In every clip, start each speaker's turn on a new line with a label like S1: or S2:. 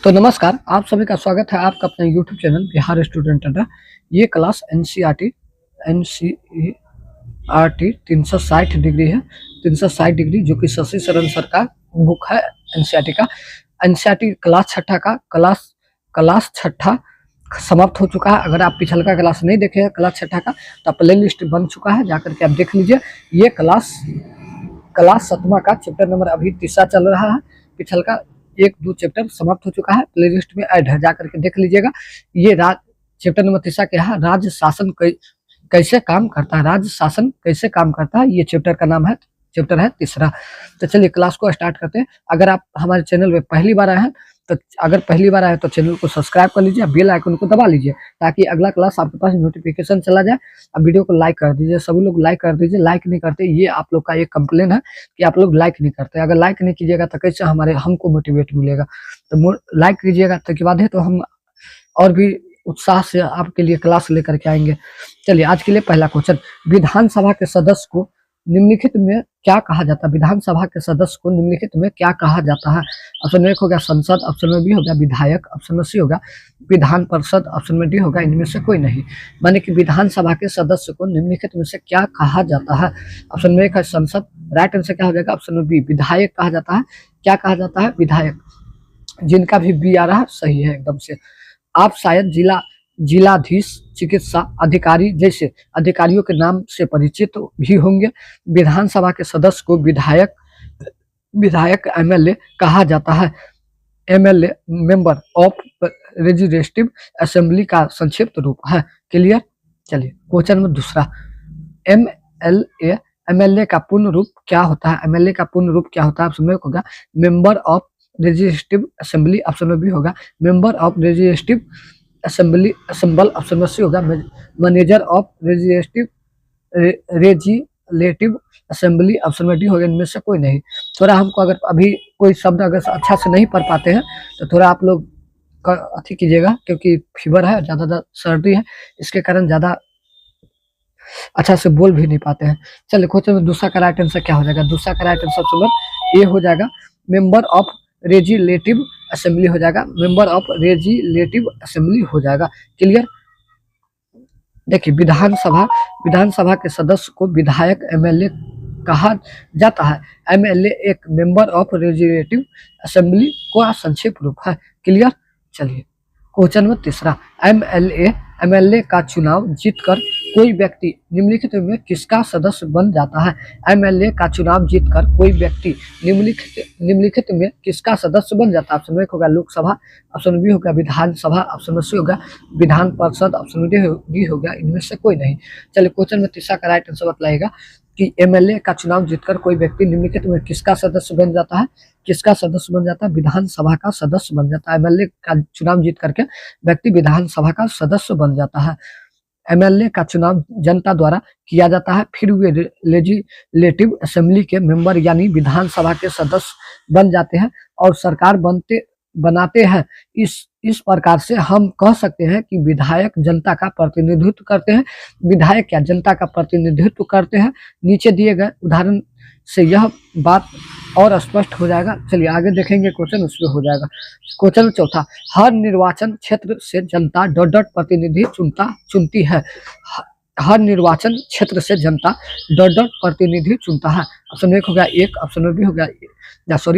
S1: तो नमस्कार, आप सभी का स्वागत है आपका अपने यूट्यूब चैनल बिहार स्टूडेंट अड्डा। ये क्लास एनसीईआरटी 360 डिग्री है। 360 डिग्री जो कि शशि शरण सर का बुक है एनसीईआरटी का। एनसीईआरटी क्लास छठा का क्लास छठा समाप्त हो चुका है। अगर आप पिछल का क्लास नहीं देखे हैं क्लास छठा का तो प्ले लिस्ट बन चुका है, जाकर के आप देख लीजिए। ये क्लास सतमा का चैप्टर नंबर अभी तीसरा चल रहा है। पिछल का 1-2 चैप्टर समाप्त हो चुका है, प्ले लिस्ट में ऐड है, जाकर के देख लीजिएगा। ये चैप्टर नंबर तीसरा क्या है, राज्य शासन कैसे काम करता है। राज्य शासन कैसे काम करता है, ये चैप्टर का नाम है, चैप्टर है तीसरा। तो चलिए क्लास को स्टार्ट करते हैं। अगर आप हमारे चैनल पे पहली बार आए हैं तो चैनल को सब्सक्राइब कर लीजिए, बेल आइकन को दबा लीजिए ताकि अगला क्लास आपके पास नोटिफिकेशन चला जाए। अब वीडियो को लाइक कर दीजिए, सभी लोग लाइक कर दीजिए। लाइक नहीं करते, ये आप लोग का एक कंप्लेन है कि आप लोग लाइक नहीं करते। अगर लाइक नहीं कीजिएगा तो कैसे हमको मोटिवेट मिलेगा। तो लाइक कीजिएगा तो के बाद है तो हम और भी उत्साह से आपके लिए क्लास लेकर के आएंगे। चलिए आज के लिए पहला क्वेश्चन, विधानसभा के सदस्य को निम्नलिखित में क्या कहा जाता है। विधानसभा के सदस्य को निम्नलिखित में क्या कहा जाता है। ऑप्शन 1 हो गया संसद, ऑप्शन में बी हो गया विधायक, ऑप्शन में सी हो गया विधान परिषद, ऑप्शन में डी होगा इनमें से कोई नहीं। माने कि विधानसभा के सदस्य को निम्नलिखित में से क्या कहा जाता है। ऑप्शन में 1 है संसद, राइट आंसर क्या हो जाएगा, ऑप्शन में बी विधायक कहा जाता है। क्या कहा जाता है, विधायक। जिनका भी बी आ रहा है सही है एकदम से। आप शायद जिलाधीश, चिकित्सा अधिकारी जैसे अधिकारियों के नाम से परिचित भी होंगे। विधानसभा के सदस्य को विधायक एमएलए कहा जाता है। MLA member of legislative assembly का संक्षिप्त रूप है। क्लियर। चलिए क्वेश्चन में दूसरा, एमएलए का पूर्ण रूप क्या होता है। एमएलए का पूर्ण रूप क्या होता है। ऑप्शन में होगा member of legislative assembly, option में भी होगा member of legislative assemble, option में सी होगा manager of legislative assembly, option में डी होगा इनमें से कोई नहीं। थोड़ा हमको अगर अभी कोई शब्द अगर अच्छा से नहीं पढ़ पाते हैं तो थोड़ा आप लोग अथी कीजिएगा, क्योंकि फीवर है, ज्यादा सर्दी है, इसके कारण ज्यादा अच्छा से बोल भी नहीं पाते हैं। चलिए क्वेश्चन में दूसरा का राइट आंसर क्या हो जाएगा। दूसरा का राइट आंसर ऑप्शन ए हो जाएगा मेंबर ऑफ लेजिस्लेटिव असेंबली हो जाएगा, मेंबर ऑफ लेजिस्लेटिव असेंबली हो जाएगा। क्लियर। देखिए विधानसभा के सदस्य को विधायक एमएलए कहा जाता है। एमएलए एक मेंबर ऑफ लेजिस्लेटिव असेंबली का संक्षिप्त रूप है। क्लियर। चलिए क्वेश्चन में तीसरा, एमएलए का चुनाव जीतकर कोई व्यक्ति निम्नलिखित में किसका सदस्य बन जाता है। एमएलए का चुनाव जीतकर कोई व्यक्ति निम्नलिखित में किसका सदस्य बन जाता है। ऑप्शन में होगा लोकसभा, ऑप्शन बी होगा विधानसभा, ऑप्शन में सी होगा विधान परिषद, ऑप्शन में डी होगा इनमें से कोई नहीं। चलिए क्वेश्चन में तीसरा का राइट आंसर बतलाएगा कि एमएलए का चुनाव जीतकर कोई व्यक्ति निम्नलिखित में किसका सदस्य बन जाता है। किसका सदस्य बन जाता है, विधानसभा का सदस्य बन जाता है। एमएलए का चुनाव जीत करके व्यक्ति विधानसभा का सदस्य बन जाता है। एमएलए का चुनाव जनता द्वारा किया जाता है, फिर वे लेजिस्लेटिव असेंबली के मेंबर यानी विधानसभा के सदस्य बन जाते हैं और सरकार बनाते हैं। इस प्रकार से हम कह सकते हैं कि विधायक जनता का प्रतिनिधित्व करते हैं। विधायक क्या जनता का प्रतिनिधित्व करते हैं। नीचे दिए गए उदाहरण से यह बात और स्पष्ट हो जाएगा। चलिए आगे देखेंगे क्वेश्चन, उसमें हो जाएगा। क्वेश्चन चौथा, हर निर्वाचन क्षेत्र से जनता डॉट प्रतिनिधि चुनती है। हर निर्वाचन क्षेत्र से जनता डॉट प्रतिनिधि चुनता है। ऑप्शन 1 हो गया 1, ऑप्शन में बी हो गया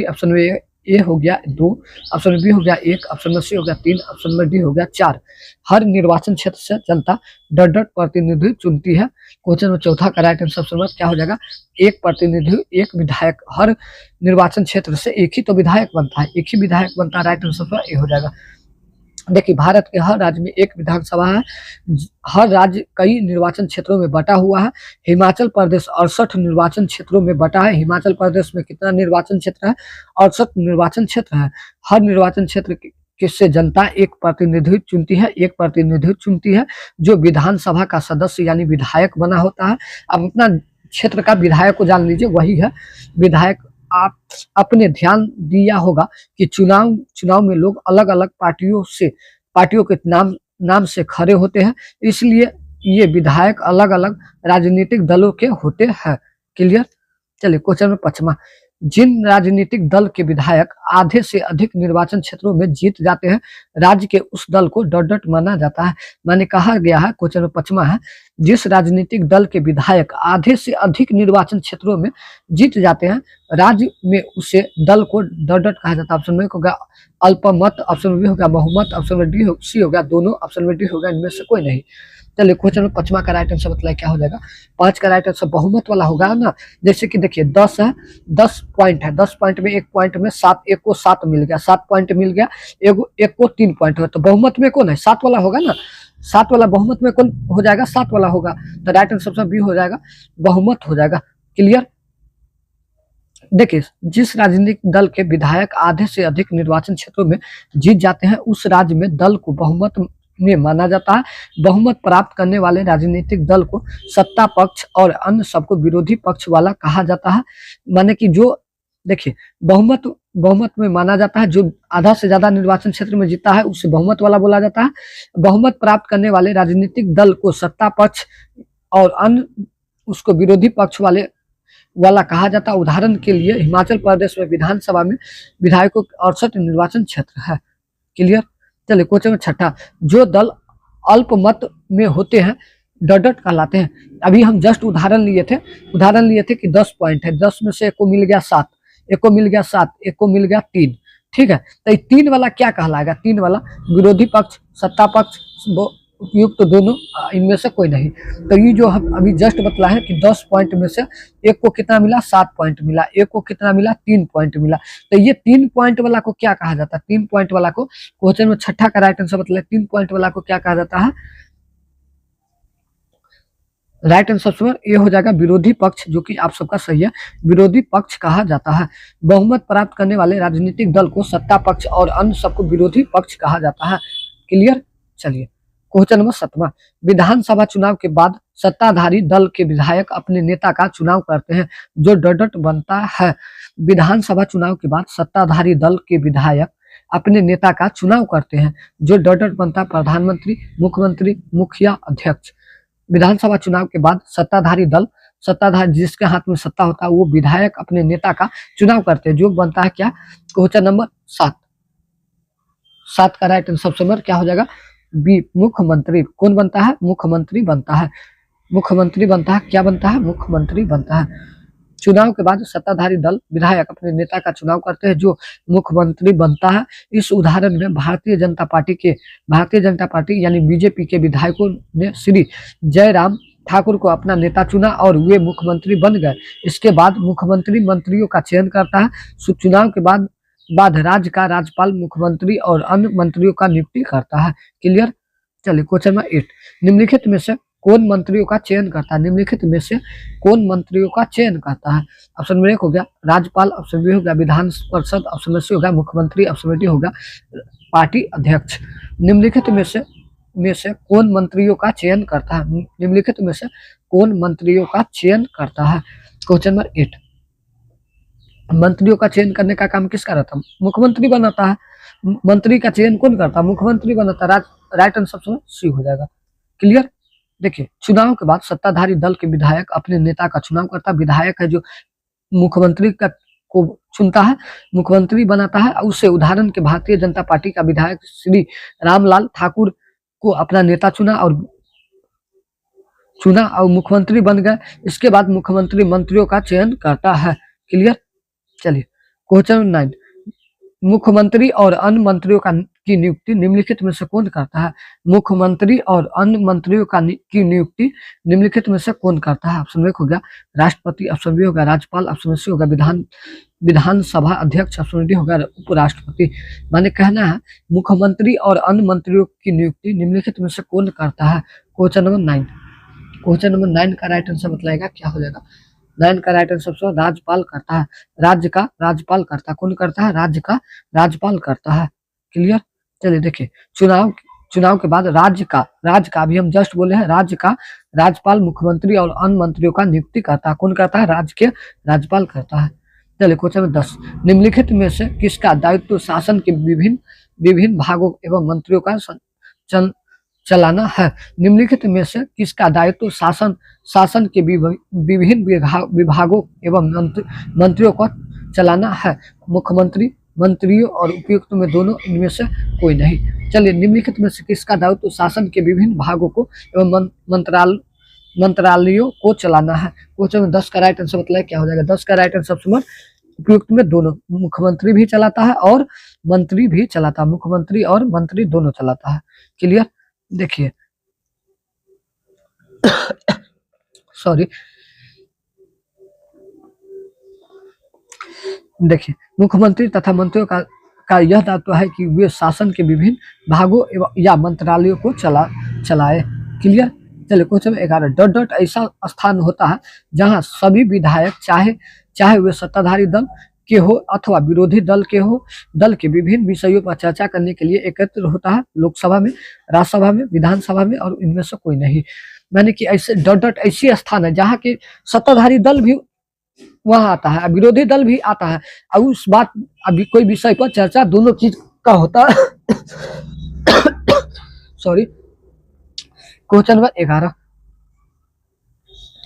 S1: ऑप्शन में ए हो गया 2, ऑप्शन में बी हो गया 1, ऑप्शन में सी हो गया 3, ऑप्शन में डी हो गया 4। हर निर्वाचन क्षेत्र से जनता डॉट प्रतिनिधि चुनती है। क्वेश्चन में चौथा का राइट आंसर ऑप्शन क्या हो जाएगा, एक प्रतिनिधि एक विधायक। हर निर्वाचन क्षेत्र से एक ही तो विधायक बनता है, एक ही विधायक बनता है। राइट आंसर ए हो जाएगा। देखिए भारत के हर राज्य में एक विधानसभा है। हर राज्य कई निर्वाचन क्षेत्रों में बटा हुआ है। हिमाचल प्रदेश 68 निर्वाचन क्षेत्रों में बटा है। हिमाचल प्रदेश में कितना निर्वाचन क्षेत्र है, 68 निर्वाचन क्षेत्र है। हर निर्वाचन क्षेत्र किससे जनता एक प्रतिनिधि चुनती है, एक प्रतिनिधि चुनती है जो विधानसभा का सदस्य यानी विधायक बना होता है। अब अपना क्षेत्र का विधायक को जान लीजिए, वही है विधायक। आप अपने ध्यान दिया होगा कि चुनाव में लोग अलग अलग पार्टियों के नाम से खड़े होते हैं, इसलिए ये विधायक अलग अलग राजनीतिक दलों के होते हैं। क्लियर। चलिए क्वेश्चन में 5वां, जिन राजनीतिक दल के विधायक आधे से अधिक निर्वाचन क्षेत्रों में जीत जाते हैं, राज्य के उस दल को डॉट माना जाता है। माने कहा गया है, क्वेश्चन में 5वां है, जिस राजनीतिक दल के विधायक आधे से अधिक निर्वाचन क्षेत्रों में जीत जाते हैं, राज्य में उसे दल को डॉट कहा जाता है। ऑप्शन में होगा अल्पमत, ऑप्शन बी होगा बहुमत, ऑप्शन में डी सी होगा दोनों, ऑप्शन में डी होगा इनमें से कोई नहीं। चलिए क्वेश्चन में 5वां का राइट आंसर मतलब क्या हो जाएगा? 5 का राइट आंसर बहुमत वाला होगा ना। जैसे कि देखिए 10 है, 10 पॉइंट है, 10 पॉइंट में एक पॉइंट में 7, एक को 7 मिल गया, 7 पॉइंट मिल गया, एक को 3 पॉइंट हो, तो बहुमत में कौन है? 7 वाला होगा ना। 7 वाला बहुमत में कौन हो जाएगा? 7 वाला होगा, तो राइट आंसर बी हो जाएगा, बहुमत हो जाएगा। क्लियर? देखिए, जिस राजनीतिक दल के विधायक आधे से अधिक निर्वाचन क्षेत्रों में जीत जाते हैं, उस राज्य में दल को बहुमत में माना जाता है। बहुमत प्राप्त करने वाले राजनीतिक दल को सत्ता पक्ष और अन्य सबको विरोधी पक्ष वाला कहा जाता है। माने कि जो देखिए बहुमत में माना जाता है, जो आधा से ज्यादा निर्वाचन क्षेत्र में जीता है उसे बहुमत वाला बोला जाता है। बहुमत प्राप्त करने वाले राजनीतिक दल को सत्ता पक्ष और अन्य उसको विरोधी पक्ष वाला कहा जाता है। उदाहरण के लिए हिमाचल प्रदेश में विधानसभा में विधायकों 68 निर्वाचन क्षेत्र है। क्लियर? चलिए क्वेश्चन में 6, जो दल अल्पमत में होते हैं डॉट कहलाते हैं। अभी हम जस्ट उदाहरण लिए थे कि 10 पॉइंट है, 10 में से एक को मिल गया 7, एक को मिल गया 7, एक को मिल गया 3, ठीक है। तो 3 वाला क्या कहलाएगा? 3 वाला विरोधी पक्ष, सत्ता पक्ष, उपयुक्त तो दोनों, इनमें से कोई नहीं। तो ये जो हम अभी जस्ट बतला है कि 10 पॉइंट में से एक को कितना मिला? 7 पॉइंट मिला, एक को कितना मिला? 3 पॉइंट मिला। तो ये 3 पॉइंट वाला को क्या कहा जाता है? 3 पॉइंट वाला को क्वेश्चन में 6 का राइट आंसर बतला, 3 पॉइंट वाला को क्या कहा जाता है? राइट आंसर ये हो जाएगा विरोधी पक्ष, जो कि आप सबका सही है, विरोधी पक्ष कहा जाता है। बहुमत प्राप्त करने वाले राजनीतिक दल को सत्ता पक्ष और अन्य सबको विरोधी पक्ष कहा जाता है। क्लियर? चलिए क्वेश्चन नंबर 7, विधानसभा चुनाव के बाद सत्ताधारी दल के विधायक अपने नेता का चुनाव करते हैं, जो डॉट बनता है। विधानसभा चुनाव के बाद सत्ताधारी दल के विधायक अपने नेता का चुनाव करते हैं, जो डॉट बनता है प्रधानमंत्री, मुख्यमंत्री, मुखिया, अध्यक्ष। विधानसभा चुनाव के बाद सत्ताधारी जिसके हाथ में सत्ता होता है वो विधायक अपने नेता का चुनाव करते हैं, जो बनता है क्या? क्वेश्चन नंबर 7 का राइट आंसर क्या हो जाएगा? बी, मुख्यमंत्री। कौन बनता है? मुख्यमंत्री बनता है। मुख्यमंत्री बनता है, क्या बनता है? मुख्यमंत्री बनता है। चुनाव के बाद सत्ताधारी दल विधायक अपने नेता का चुनाव करते हैं, जो मुख्यमंत्री बनता है। इस उदाहरण में भारतीय जनता पार्टी यानी बीजेपी के विधायकों ने श्री जयराम ठाकुर को अपना नेता चुना और वे मुख्यमंत्री बन गए। इसके बाद मुख्यमंत्री मंत्रियों का चयन करता है। चुनाव के बाद राज्य का राज्यपाल मुख्यमंत्री और अन्य मंत्रियों का नियुक्ति करता है। क्लियर? चलिए क्वेश्चन नंबर 8, निम्नलिखित में से कौन मंत्रियों का चयन करता है? निम्नलिखित में से कौन मंत्रियों का चयन करता है? ऑप्शन में 1 हो गया राज्यपाल, ऑप्शन बी हो गया विधान परिषद, ऑप्शन में सी हो गया मुख्यमंत्री, ऑप्शन में डी हो गया पार्टी अध्यक्ष। निम्नलिखित में से कौन मंत्रियों का चयन करता है? निम्नलिखित में से कौन मंत्रियों का चयन करता है? क्वेश्चन नंबर 8, मंत्रियों का चयन करने का काम किसका रहता है? मुख्यमंत्री बनाता है। मंत्री का चयन कौन करता है? मुख्यमंत्री बनाता है। राइट आंसर सी हो जाएगा। क्लियर? देखिए, चुनाव के बाद सत्ताधारी दल के विधायक अपने नेता का चुनाव करता है। विधायक है जो मुख्यमंत्री को चुनता है, मुख्यमंत्री बनाता है। उससे उदाहरण के भारतीय जनता पार्टी का विधायक श्री रामलाल ठाकुर को अपना नेता चुना और मुख्यमंत्री बन गए। इसके बाद मुख्यमंत्री मंत्रियों का चयन करता है। क्लियर? चलिए क्वेश्चन 9, मुख्यमंत्री और अन्य मंत्रियों की नियुक्ति निम्नलिखित में से कौन करता है? मुख्यमंत्री और अन्य मंत्रियों की नियुक्ति निम्नलिखित में से कौन करता है? ऑप्शन 1 हो गया राष्ट्रपति, ऑप्शन बी होगा राज्यपाल, ऑप्शन सी होगा विधानसभा अध्यक्ष, ऑप्शन डी होगा उपराष्ट्रपति। माने कहना है मुख्यमंत्री और अन्य मंत्रियों की नियुक्ति निम्नलिखित में से कौन करता है? क्वेश्चन नंबर 9, क्वेश्चन नंबर 9 का राइट आंसर बताएगा क्या हो जाएगा? 9 का राइट आंसर राज्यपाल करता है। राज्य का राज्यपाल करता है। कौन करता है? राज्य का राज्यपाल करता है। क्लियर? चलिए देखिए, चुनाव के बाद राज्य का अभी हम जस्ट बोले हैं, राज्य का राज्यपाल मुख्यमंत्री और अन्य मंत्रियों का नियुक्ति करता है। कौन करता है? राज्य के राज्यपाल करता है। चलिए क्वेश्चन नंबर 10, निम्नलिखित में से किसका दायित्व शासन के विभिन्न भागों एवं मंत्रियों का चलाना है? निम्नलिखित में से किसका दायित्व शासन के विभिन्न विभागों एवं मंत्रियों को चलाना है, मुख्यमंत्री, मंत्रियों और उपायुक्त में दोनों, इनमें से कोई नहीं। चलिए, निम्नलिखित में से किसका दायित्व तो शासन के विभिन्न भागों को एवं मंत्रालयों को चलाना है। क्वेश्चन में 10 का राइट आंसर बताइए क्या हो जाएगा। 10 का राइट आंसर ऑप्शन उपयुक्त में दोनों, मुख्यमंत्री भी चलाता है और मंत्री भी चलाता है, मुख्यमंत्री और मंत्री दोनों चलाता है। क्लियर। देखिए सॉरी, देखिए मुख्यमंत्री तथा मंत्रियों का यह दायित्व है कि वे शासन के विभिन्न भागों एवं या मंत्रालयों को चलाए। क्लियर। चलिए क्वेश्चन 11, डॉट डॉट ऐसा स्थान होता है जहां सभी विधायक चाहे वे सत्ताधारी दल के हो अथवा विरोधी दल के हो, दल के विभिन्न विषयों पर चर्चा करने के लिए एकत्र होता है, लोकसभा में, राज्यसभा में, विधानसभा में, और इनमें से कोई नहीं। मैंने कि ऐसे डॉट डॉट ऐसी स्थान है जहाँ के सत्ताधारी दल भी वहां आता है, विरोधी दल भी आता है, और उस बात अभी कोई विषय पर चर्चा दोनों चीज का होता है। सॉरी। क्वेश्चन नंबर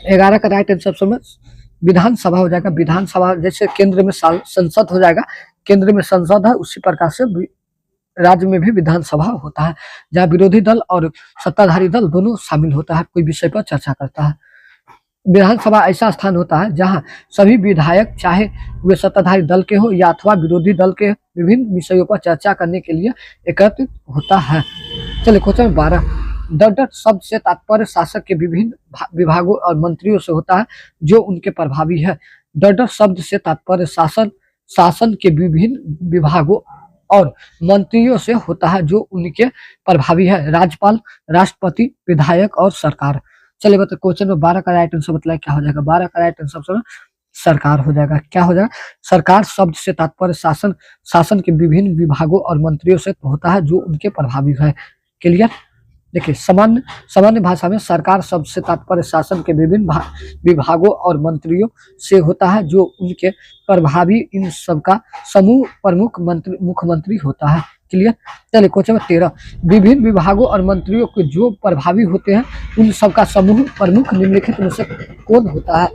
S1: 11 का राइट आंसर में विधानसभा हो जाएगा। विधानसभा जैसे केंद्र में संसद हो जाएगा, केंद्र में संसद है, उसी प्रकार से राज्य में भी विधानसभा होता है, जहाँ विरोधी दल और सत्ताधारी दल दोनों शामिल होता है, कोई विषय पर चर्चा करता है। विधानसभा ऐसा स्थान होता है जहां सभी विधायक चाहे वे सत्ताधारी दल के हो या अथवा विरोधी दल के विभिन्न विषयों पर चर्चा करने के लिए एकत्रित होता है। चलिए क्वेश्चन 12, डॉट डॉट शब्द से तात्पर्य शासक के विभिन्न विभागों और मंत्रियों से होता है जो उनके प्रभावी है। डॉट डॉट शब्द से तात्पर्य शासन के विभिन्न विभागों और मंत्रियों से होता है जो उनके प्रभावी है, राज्यपाल, राष्ट्रपति, विधायक और सरकार। चलिए बताइए क्वेश्चन में 12 का राइट आंसर बताइए क्या हो जाएगा। 12 का राइट आंसर सरकार हो जाएगा। क्या हो जाएगा। सरकार शब्द से तात्पर्य शासन के विभिन्न विभागों और मंत्रियों से होता है जो उनके प्रभावी है। क्लियर। देखिए सामान्य भाषा में सरकार शब्द से तात्पर्य शासन के विभिन्न विभागों और मंत्रियों से होता है जो उनके प्रभावी, इन सबका समूह प्रमुख मुख्यमंत्री होता है। क्लियर। चलिए क्वेश्चन 13, विभिन्न विभागों और मंत्रियों के जो प्रभावी होते हैं उन सबका समूह प्रमुख निम्नलिखित में से कौन होता है।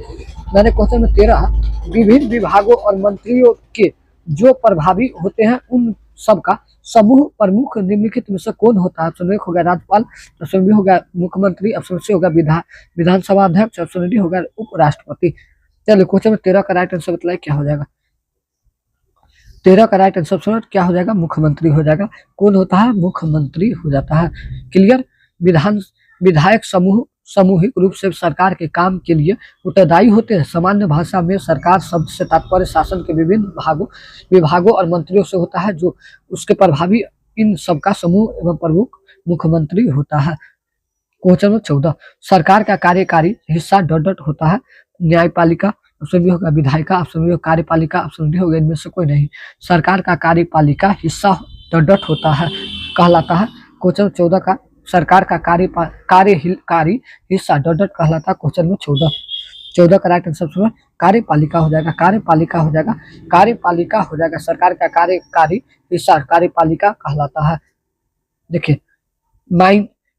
S1: मैंने क्वेश्चन में 13, विभिन्न विभागों और मंत्रियों के जो प्रभावी होते हैं उन सबका समूह प्रमुख निम्नलिखित में से कौन होता है। ऑप्शन 1 होगा राज्यपाल, ऑप्शन बी होगा मुख्यमंत्री, ऑप्शन सी होगा विधानसभा अध्यक्ष, ऑप्शन डी होगा उपराष्ट्रपति। चलिए क्वेश्चन में 13 का राइट आंसर बताइए क्या हो जाएगा। 13 का राइट आंसर क्या हो जाएगा। मुख्यमंत्री हो जाएगा। कौन होता है। मुख्यमंत्री हो जाता है। क्लियर। विधायक सामूहिक रूप से सरकार के काम के लिए उत्तरदायी होते हैं। सामान्य भाषा में सरकार शब्द से तात्पर्य शासन के विभिन्न विभागों और मंत्रियों से होता है जो उसके प्रभावी, इन सबका समूह एवं प्रमुख मुख्यमंत्री होता है। क्वेश्चन 14, सरकार का कार्यकारी हिस्सा डॉट डॉट होता है। न्यायपालिका, ऑप्शन बी होगा विधायिका, ऑप्शन बी कार्यपालिका, ऑप्शन डी होगा इनमें से कोई नहीं। सरकार का कार्यपालिका हिस्सा डॉट डॉट होता है, कहलाता है। क्वेश्चन 14 का सरकार का कार्यकारी हिस्सा डॉट डॉट कहलाता है। क्वेश्चन में 14 का राइट आंसर कार्यपालिका हो जाएगा। कार्यपालिका हो जाएगा। कार्यपालिका हो जाएगा। सरकार का कार्यकारी हिस्सा कार्यपालिका कहलाता है। देखिए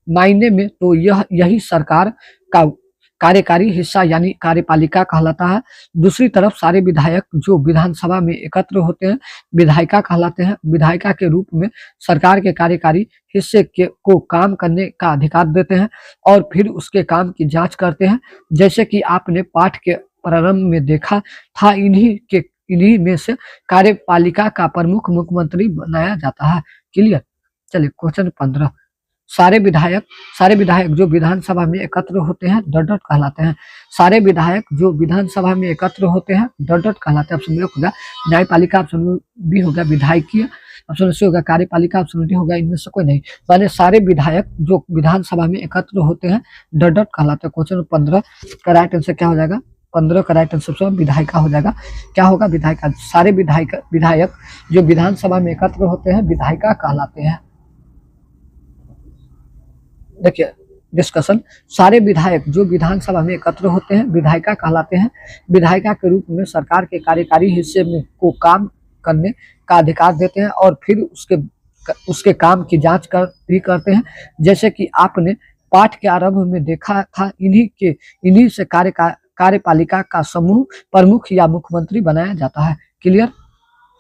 S1: मायने में तो यही सरकार का कार्यकारी हिस्सा यानी कार्यपालिका कहलाता है। दूसरी तरफ सारे विधायक जो विधानसभा में एकत्र होते हैं विधायिका कहलाते हैं। विधायिका के रूप में सरकार के कार्यकारी हिस्से को काम करने का अधिकार देते हैं और फिर उसके काम की जांच करते हैं। जैसे कि आपने पाठ के प्रारंभ में देखा था, इन्हीं में से कार्यपालिका का प्रमुख मुख्यमंत्री बनाया जाता है। क्लियर। चलिए क्वेश्चन 15, सारे विधायक जो विधानसभा में एकत्र होते हैं डॉट डॉट कहलाते हैं। सारे विधायक जो विधानसभा में एकत्र होते हैं डॉट डॉट कहलाते हैं। ऑप्शन ए होगा न्यायपालिका, ऑप्शन बी होगा विधायिकीय, ऑप्शन सी होगा कार्यपालिका, ऑप्शन डी होगा इनमें से कोई नहीं। माने सारे विधायक जो विधानसभा में एकत्र होते हैं डॉट डॉट कहलाते हैं। क्वेश्चन 15 का राइट आंसर क्या हो जाएगा। 15 का राइट आंसर विधायिका हो जाएगा। क्या होगा। विधायिका। सारे विधायक जो विधानसभा में एकत्र होते हैं विधायिका कहलाते हैं। देखिए डिस्कशन, सारे विधायक जो विधानसभा में एकत्र होते हैं विधायिका कहलाते हैं। विधायिका के रूप में सरकार के कार्यकारी हिस्से में को काम करने का अधिकार देते हैं और फिर उसके काम की जांच भी करते हैं। जैसे कि आपने पाठ के आरंभ में देखा था, इन्हीं से कार्यपालिका का समूह प्रमुख या मुख्यमंत्री बनाया जाता है। क्लियर।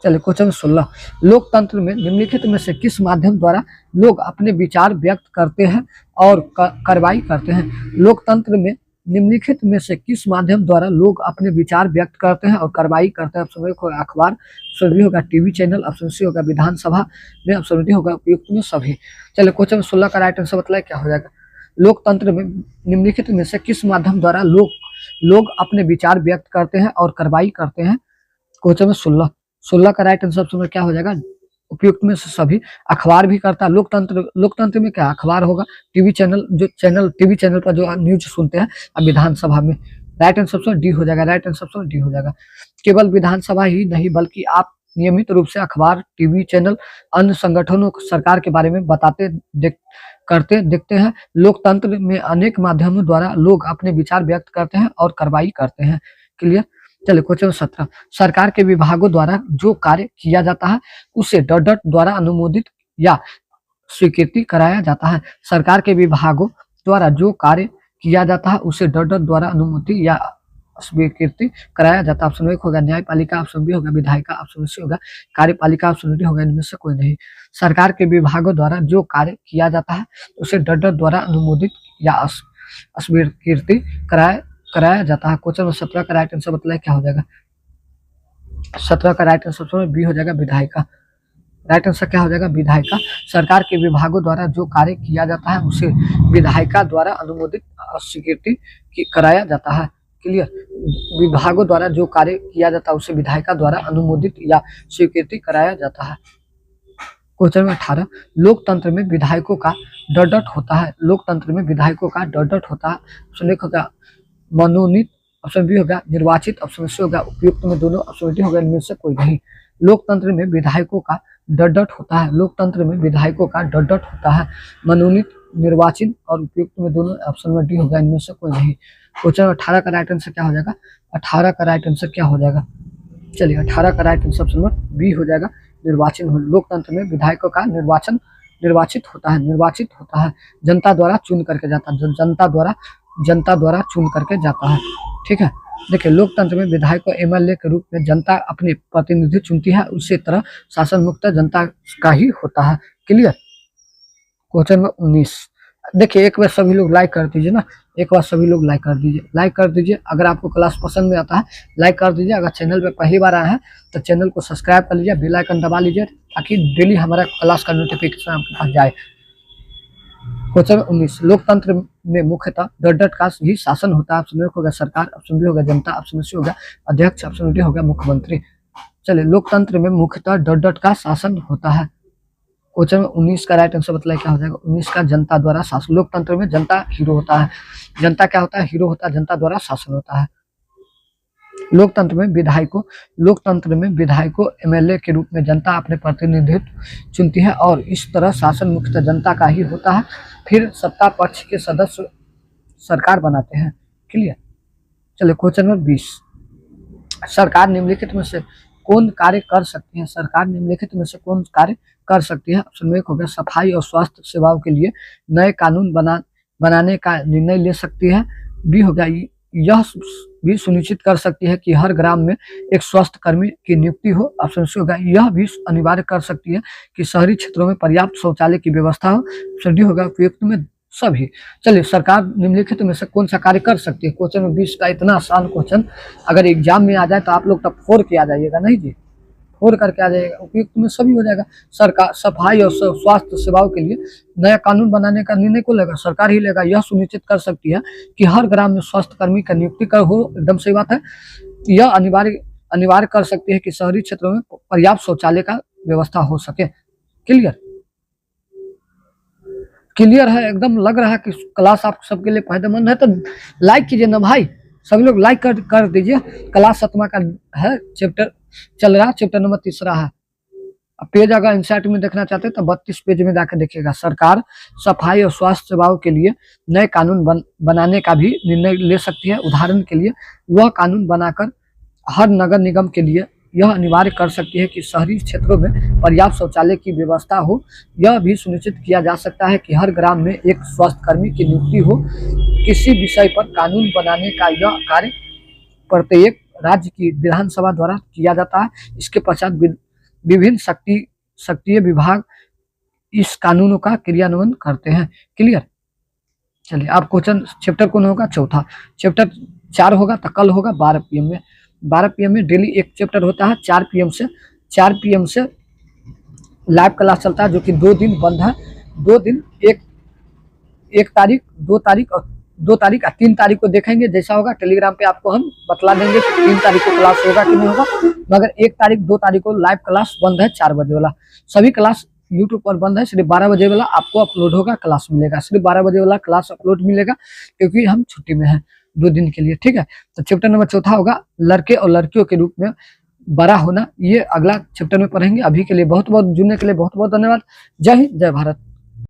S1: चलिए क्वेश्चन 16, लोकतंत्र में निम्नलिखित में से किस माध्यम द्वारा लोग अपने विचार व्यक्त करते हैं और कार्रवाई करते हैं। लोकतंत्र में निम्नलिखित में से किस माध्यम द्वारा लोग अपने विचार व्यक्त करते हैं और कार्रवाई करते हैं। ऑप्शन ए होगा अखबार, ऑप्शन बी होगा टीवी चैनल, ऑप्शन सी होगा विधानसभा में, ऑप्शन डी होगा उपयुक्त में सभी। चलिए क्वेश्चन 16 का राइट आंसर बताइए क्या हो जाएगा। लोकतंत्र में निम्नलिखित में से किस माध्यम द्वारा लोग अपने विचार व्यक्त करते हैं और कार्रवाई करते हैं। क्वेश्चन में 16 का राइट आंसर ऑप्शन क्या हो जाएगा, उपयुक्त में से सभी। अखबार भी करता है लोकतंत्र में क्या अखबार होगा, टीवी चैनल टीवी चैनल पर जो न्यूज सुनते हैं, अब विधानसभा में। राइट आंसर ऑप्शन डी हो जाएगा, राइट आंसर ऑप्शन डी हो जाएगा। केवल विधानसभा ही नहीं बल्कि आप नियमित रूप से अखबार, टीवी चैनल, अन्य संगठनों सरकार के बारे में देखते हैं। लोकतंत्र में अनेक माध्यमों द्वारा लोग अपने विचार व्यक्त करते हैं और कार्रवाई करते हैं। क्लियर। चलिए क्वेश्चन 17, सरकार के विभागों द्वारा जो कार्य किया जाता है उसे डॉट द्वारा अनुमोदित या स्वीकृति कराया जाता है। सरकार के विभागों द्वारा जो कार्य किया जाता है उसे डॉट द्वारा अनुमति या स्वीकृति कराया जाता है। ऑप्शन ए होगा न्यायपालिका, ऑप्शन बी होगा विधायिका, ऑप्शन सी होगा कार्यपालिका, ऑप्शन डी होगा इनमें से कोई नहीं। सरकार के विभागों द्वारा जो कार्य किया जाता है उसे डॉट द्वारा अनुमोदित या स्वीकृति कराया जाता है। क्वेश्चन 17 का राइट आंसर बताइए क्या हो जाएगा। 17 का राइट आंसर बी हो जाएगा विधायिका। राइट आंसर क्या हो जाएगा, विधायिका। सरकार के विभागों द्वारा जो कार्य किया जाता है उसे विधायिका द्वारा अनुमोदित स्वीकृति कराया जाता है। क्लियर। विभागों द्वारा जो कार्य किया जाता है उसे विधायिका द्वारा अनुमोदित या स्वीकृति कराया जाता है। क्वेश्चन 18, लोकतंत्र में विधायकों का डॉट होता है। लोकतंत्र में विधायकों का डॉट होता है। ऑप्शन ए होगा मनोनीत, ऑप्शन बी होगा निर्वाचित, ऑप्शन सी होगा उपयुक्त में दोनों, ऑप्शन डी होगा इनमें से कोई नहीं। लोकतंत्र में विधायकों का डॉट होता है। लोकतंत्र में विधायकों का डॉट होता है। मनोनीत, निर्वाचित और उपयुक्त में दोनों, ऑप्शन में डी होगा इनमें से कोई नहीं। क्वेश्चन 18 का राइट आंसर क्या हो जाएगा। 18 का राइट आंसर क्या हो जाएगा। चलिए 18 का राइट आंसर ऑप्शन में बी हो जाएगा, निर्वाचन। लोकतंत्र में विधायकों का निर्वाचित होता है। जनता द्वारा चुन करके जाता है, जनता द्वारा चुन करके जाता है। ठीक है। देखिए लोकतंत्र में विधायक को एमएलए के रूप में जनता अपने प्रतिनिधि चुनती है, उसी तरह शासन मुक्त जनता का ही होता है। क्लियर। क्वेश्चन में 19, देखिए एक बार सभी लोग लाइक कर दीजिए ना, एक बार सभी लोग लाइक कर दीजिए। अगर आपको क्लास पसंद में आता है लाइक कर दीजिए। अगर चैनल पे पहली बार आए हैं तो चैनल को सब्सक्राइब कर लीजिए, बेल आइकन दबा लीजिए ताकि डेली हमारा क्लास का नोटिफिकेशन आपके पास जाए। क्वेश्चन 19, लोकतंत्र में मुख्यतः डॉट का ही शासन होता है। ऑप्शन ए होगा सरकार, ऑप्शन बी होगा जनता, ऑप्शन सी होगा अध्यक्ष, ऑप्शन डी होगा मुख्यमंत्री। चलिए लोकतंत्र में मुख्यतः डॉट का शासन होता है। क्वेश्चन 19 का राइट आंसर बताइए क्या हो जाएगा। 19 का जनता द्वारा शासन। लोकतंत्र में जनता हीरो होता है। जनता क्या होता है, हीरो होता है। जनता द्वारा शासन होता है। लोकतंत्र में विधायकों एमएलए के रूप में जनता अपने प्रतिनिधित्व चुनती है और इस तरह शासन मुख्यतः जनता का ही होता है। फिर सत्ता पक्ष के सदस्य सरकार बनाते हैं। क्लियर। चलिए क्वेश्चन नंबर 20, सरकार निम्नलिखित में से कौन कार्य कर सकती है। सरकार निम्नलिखित में से कौन कार्य कर सकती है। ऑप्शन एक होगा सफाई और स्वास्थ्य सेवाओं के लिए नए कानून बनाने का निर्णय ले सकती है। बी होगा यह भी सुनिश्चित कर सकती है कि हर ग्राम में एक स्वास्थ्य कर्मी की नियुक्ति हो। ऑप्शन सी होगा यह भी अनिवार्य कर सकती है कि शहरी क्षेत्रों में पर्याप्त शौचालय की व्यवस्था हो। ऑप्शन डी होगा उपयुक्त में सभी। चलिए सरकार निम्नलिखित में से कौन सा कार्य कर सकती है। क्वेश्चन 20 का इतना आसान क्वेश्चन अगर एग्जाम में आ जाए तो आप लोग तब 4 के आ जाइएगा, नहीं जी 4 करके आ जाएगा। उपयुक्त में सभी हो जाएगा। सरकार सफाई और स्वास्थ्य सेवाओं के लिए नया कानून बनाने का निर्णय को लेगा, सरकार ही लेगा। यह सुनिश्चित कर सकती है कि हर ग्राम में स्वास्थ्य कर्मी का नियुक्ति कर हो। एकदम सही बात है। यह अनिवार्य कर सकती है कि शहरी क्षेत्रों में पर्याप्त शौचालय का व्यवस्था हो सके। क्लियर है। एकदम लग रहा है कि क्लास आप सबके लिए फायदेमंद है, तो लाइक कीजिए ना भाई, सभी लोग लाइक कर दीजिए। क्लास 7वां का है, चैप्टर चल रहा है, चैप्टर नंबर 3 है। पेज अगर इंसर्ट में देखना चाहते हैं तो 32 पेज में जाकर देखिएगा। सरकार सफाई और स्वास्थ्य सेवाओं के लिए नए कानून बनाने का भी निर्णय ले सकती है। उदाहरण के लिए वह कानून बनाकर हर नगर निगम के लिए यह अनिवार्य कर सकती है कि शहरी क्षेत्रों में पर्याप्त शौचालय की व्यवस्था हो। यह भी सुनिश्चित किया जा सकता है कि हर ग्राम में एक स्वास्थ्य कर्मी की नियुक्ति हो। किसी विषय पर कानून बनाने का यह कार्य प्रत्येक राज्य की विधानसभा द्वारा किया जाता है। इसके पश्चात विभिन्न शक्तिय विभाग इस कानूनों का क्रियान्वयन करते हैं। क्लियर। चलिए अब क्वेश्चन चैप्टर कौन होगा, चौथा चैप्टर 4 होगा, तो कल होगा 12 PM में। 12 PM में डेली एक चैप्टर होता है। 4 PM से लाइव क्लास चलता है, जो कि 2 दिन बंद है। 2 दिन, एक तारीख, 2 तारीख और 2 तारीख और 3 तारीख को देखेंगे। जैसा होगा टेलीग्राम पे आपको हम बतला देंगे कि 3 तारीख को क्लास होगा कि नहीं होगा। मगर 1 तारीख 2 तारीख को लाइव क्लास बंद है 4 बजे वाला। सभी क्लास यूट्यूब पर बंद है। सिर्फ 12 बजे वाला आपको अपलोड होगा, क्लास मिलेगा। सिर्फ 12 बजे वाला क्लास अपलोड मिलेगा, क्योंकि हम छुट्टी में हैं 2 दिन के लिए। ठीक है, तो चैप्टर नंबर चौथा होगा लड़के और लड़कियों के रूप में बड़ा होना। ये अगला चैप्टर में पढ़ेंगे। अभी के लिए बहुत बहुत जुड़ने के लिए बहुत बहुत धन्यवाद। जय हिंद, जय भारत।